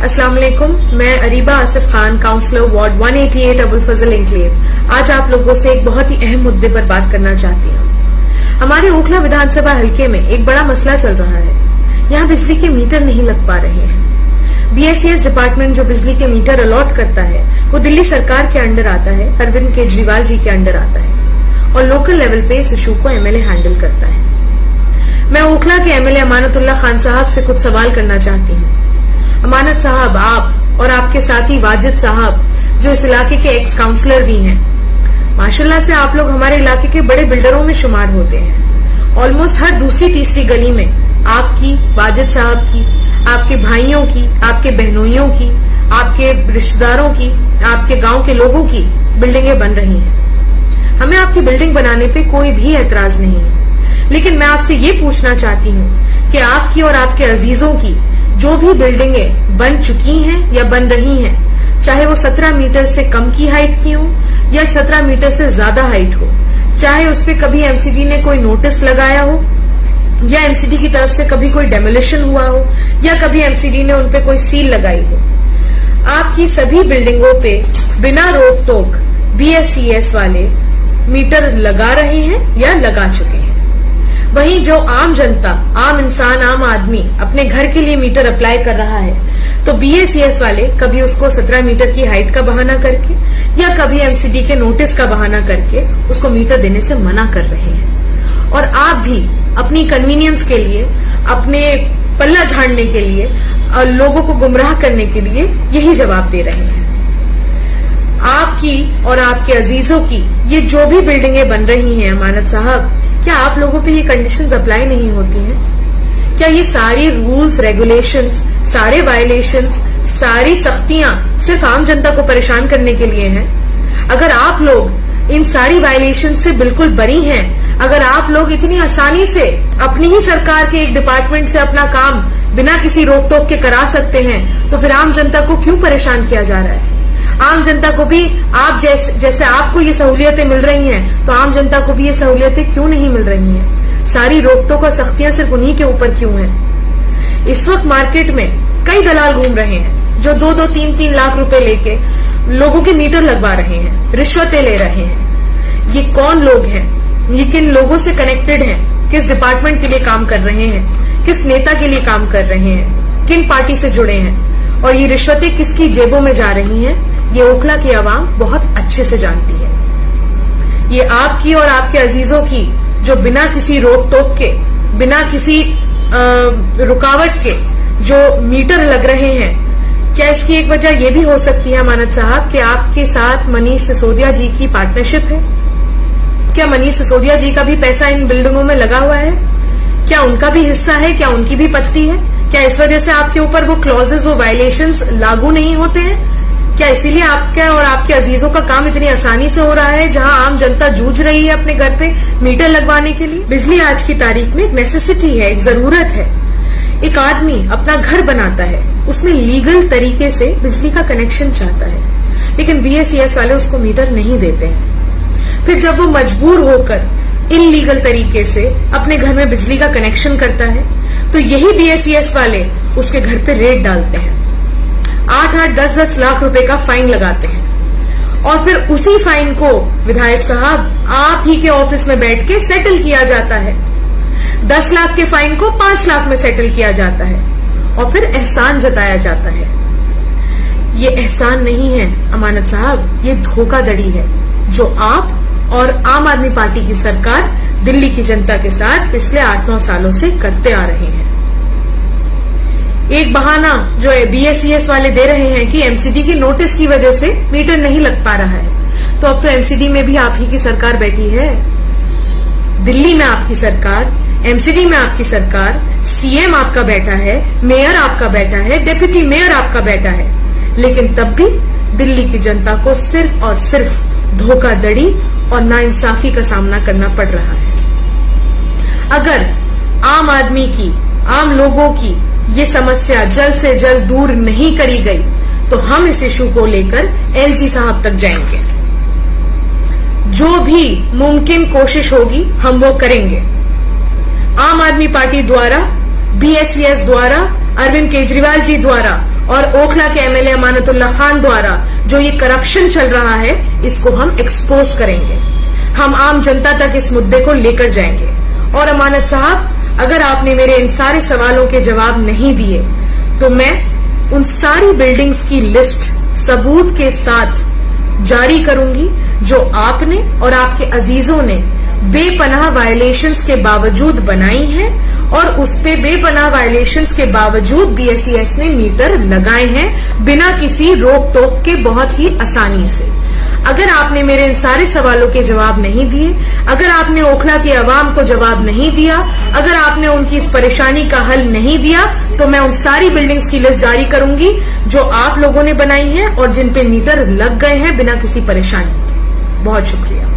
अस्सलाम वालेकुम, मैं अरीबा आसिफ खान, काउंसलर वार्ड 188 अबुल फजल एन्क्लेव। आज आप लोगों से एक बहुत ही अहम मुद्दे पर बात करना चाहती हूँ। हमारे ओखला विधानसभा हलके में एक बड़ा मसला चल रहा है। यहाँ बिजली के मीटर नहीं लग पा रहे हैं। BSES डिपार्टमेंट जो बिजली के मीटर अलॉट करता है वो दिल्ली सरकार के अंडर आता है, अरविंद केजरीवाल जी के अंडर आता है और लोकल लेवल पे इस इशू को MLA हैंडल करता है। मैं ओखला के MLA अमानतुल्लाह खान साहब से कुछ सवाल करना चाहती हूँ। अमानत साहब, आप और आपके साथी वाजिद साहब जो इस इलाके के एक्स काउंसलर भी हैं, माशाल्लाह से आप लोग हमारे इलाके के बड़े बिल्डरों में शुमार होते हैं। ऑलमोस्ट हर दूसरी तीसरी गली में आपकी, वाजिद साहब की, आपके भाइयों की, आपके बहनोइयों की, आपके रिश्तेदारों की, आपके गांव के लोगों की बिल्डिंगें बन रही हैं। हमें आपकी बिल्डिंग बनाने पे कोई भी एतराज नहीं है, लेकिन मैं आपसे ये पूछना चाहती हूँ कि आपकी और आपके अजीजों की जो भी बिल्डिंगें बन चुकी हैं या बन रही हैं, चाहे वो 17 मीटर से कम की हाइट की हो या 17 मीटर से ज्यादा हाइट हो, चाहे उस पर कभी MCD ने कोई नोटिस लगाया हो या MCD की तरफ से कभी कोई डेमोलिशन हुआ हो या कभी MCD ने उन पे कोई सील लगाई हो, आपकी सभी बिल्डिंगों पे बिना रोक टोक BSES वाले मीटर लगा रहे हैं या लगा चुके हैं। वहीं जो आम जनता, आम इंसान, आम आदमी अपने घर के लिए मीटर अप्लाई कर रहा है, तो BSES वाले कभी उसको 17 मीटर की हाइट का बहाना करके या कभी MCD के नोटिस का बहाना करके उसको मीटर देने से मना कर रहे हैं। और आप भी अपनी कन्वीनियंस के लिए, अपने पल्ला झाड़ने के लिए और लोगों को गुमराह करने के लिए यही जवाब दे रहे हैं। आपकी और आपके अजीजों की ये जो भी बिल्डिंगें बन रही हैं, अमानत साहब, क्या आप लोगों पे ये कंडीशंस अप्लाई नहीं होती हैं? क्या ये सारी रूल्स, रेगुलेशंस, सारे वायलेशंस, सारी सख्तियां सिर्फ आम जनता को परेशान करने के लिए हैं? अगर आप लोग इन सारी वायलेशन से बिल्कुल बरी हैं, अगर आप लोग इतनी आसानी से अपनी ही सरकार के एक डिपार्टमेंट से अपना काम बिना किसी रोक टोक के करा सकते हैं, तो फिर आम जनता को क्यों परेशान किया जा रहा है? आम जनता को भी आप जैसे आपको ये सहूलियतें मिल रही हैं, तो आम जनता को भी ये सहूलियतें क्यों नहीं मिल रही हैं? सारी रोक टोक और सख्तियां सिर्फ उन्हीं के ऊपर क्यों हैं? इस वक्त मार्केट में कई दलाल घूम रहे हैं जो 2-2, 3-3 लाख रुपए लेके लोगों के मीटर लगवा रहे हैं, रिश्वतें ले रहे हैं। ये कौन लोग हैं? ये किन लोगों से कनेक्टेड हैं? किस डिपार्टमेंट के लिए काम कर रहे हैं? किस नेता के लिए काम कर रहे हैं? किन पार्टी से जुड़े हैं? और ये रिश्वतें किसकी जेबों में जा रही हैं? ये ओखला की आवाम बहुत अच्छे से जानती है। ये आपकी और आपके अजीजों की जो बिना किसी रोक टोक के, बिना किसी रुकावट के जो मीटर लग रहे हैं, क्या इसकी एक वजह ये भी हो सकती है अमानत साहब कि आपके साथ मनीष सिसोदिया जी की पार्टनरशिप है? क्या मनीष सिसोदिया जी का भी पैसा इन बिल्डिंगों में लगा हुआ है? क्या उनका भी हिस्सा है? क्या उनकी भी पत्ती है? क्या इस वजह से आपके ऊपर वो क्लॉजेस, वो वायलेशंस लागू नहीं होते हैं? क्या इसीलिए आपका और आपके अजीजों का काम इतनी आसानी से हो रहा है, जहां आम जनता जूझ रही है अपने घर पे मीटर लगवाने के लिए? बिजली आज की तारीख में एक नेसेसिटी है, एक जरूरत है। एक आदमी अपना घर बनाता है, उसमें लीगल तरीके से बिजली का कनेक्शन चाहता है, लेकिन BSES वाले उसको मीटर नहीं देते हैं। फिर जब वो मजबूर होकर इनलीगल तरीके से अपने घर में बिजली का कनेक्शन करता है, तो यही BSES वाले उसके घर पे रेड डालते हैं, 8-8, 10-10 लाख रुपए का फाइन लगाते हैं और फिर उसी फाइन को विधायक साहब आप ही के ऑफिस में बैठ के सेटल किया जाता है। 10 लाख के फाइन को 5 लाख में सेटल किया जाता है और फिर एहसान जताया जाता है। ये एहसान नहीं है अमानत साहब, ये धोखाधड़ी है जो आप और आम आदमी पार्टी की सरकार दिल्ली की जनता के साथ पिछले 8-9 सालों से करते आ रहे हैं। एक बहाना जो BSES वाले दे रहे हैं कि MCD की नोटिस की वजह से मीटर नहीं लग पा रहा है, तो अब तो MCD में भी आप ही की सरकार बैठी है। दिल्ली में आपकी सरकार, MCD में आपकी सरकार, CM आपका बैठा है, मेयर आपका बैठा है, डिप्टी मेयर आपका बैठा है, लेकिन तब भी दिल्ली की जनता को सिर्फ और सिर्फ धोखाधड़ी और नाइंसाफी का सामना करना पड़ रहा है। अगर आम आदमी की, आम लोगों की ये समस्या जल्द से जल्द दूर नहीं करी गई, तो हम इस इशू को लेकर LG साहब तक जाएंगे। जो भी मुमकिन कोशिश होगी हम वो करेंगे। आम आदमी पार्टी द्वारा, BSES द्वारा, अरविंद केजरीवाल जी द्वारा और ओखला के एमएलए अमानतुल्लाह खान द्वारा जो ये करप्शन चल रहा है, इसको हम एक्सपोज करेंगे। हम आम जनता तक इस मुद्दे को लेकर जाएंगे। और अमानत साहब, अगर आपने मेरे इन सारे सवालों के जवाब नहीं दिए तो मैं उन सारी बिल्डिंग्स की लिस्ट सबूत के साथ जारी करूंगी जो आपने और आपके अजीजों ने बेपनाह वायलेशंस के बावजूद बनाई हैं, और उस पे बेपनाह वायलेशंस के बावजूद बीएसईएस ने मीटर लगाए हैं बिना किसी रोक टोक के, बहुत ही आसानी से। अगर आपने मेरे इन सारे सवालों के जवाब नहीं दिए, अगर आपने ओखला के अवाम को जवाब नहीं दिया, अगर आपने उनकी इस परेशानी का हल नहीं दिया, तो मैं उन सारी बिल्डिंग्स की लिस्ट जारी करूंगी जो आप लोगों ने बनाई है और जिन पे मीटर लग गए हैं बिना किसी परेशानी के। बहुत शुक्रिया।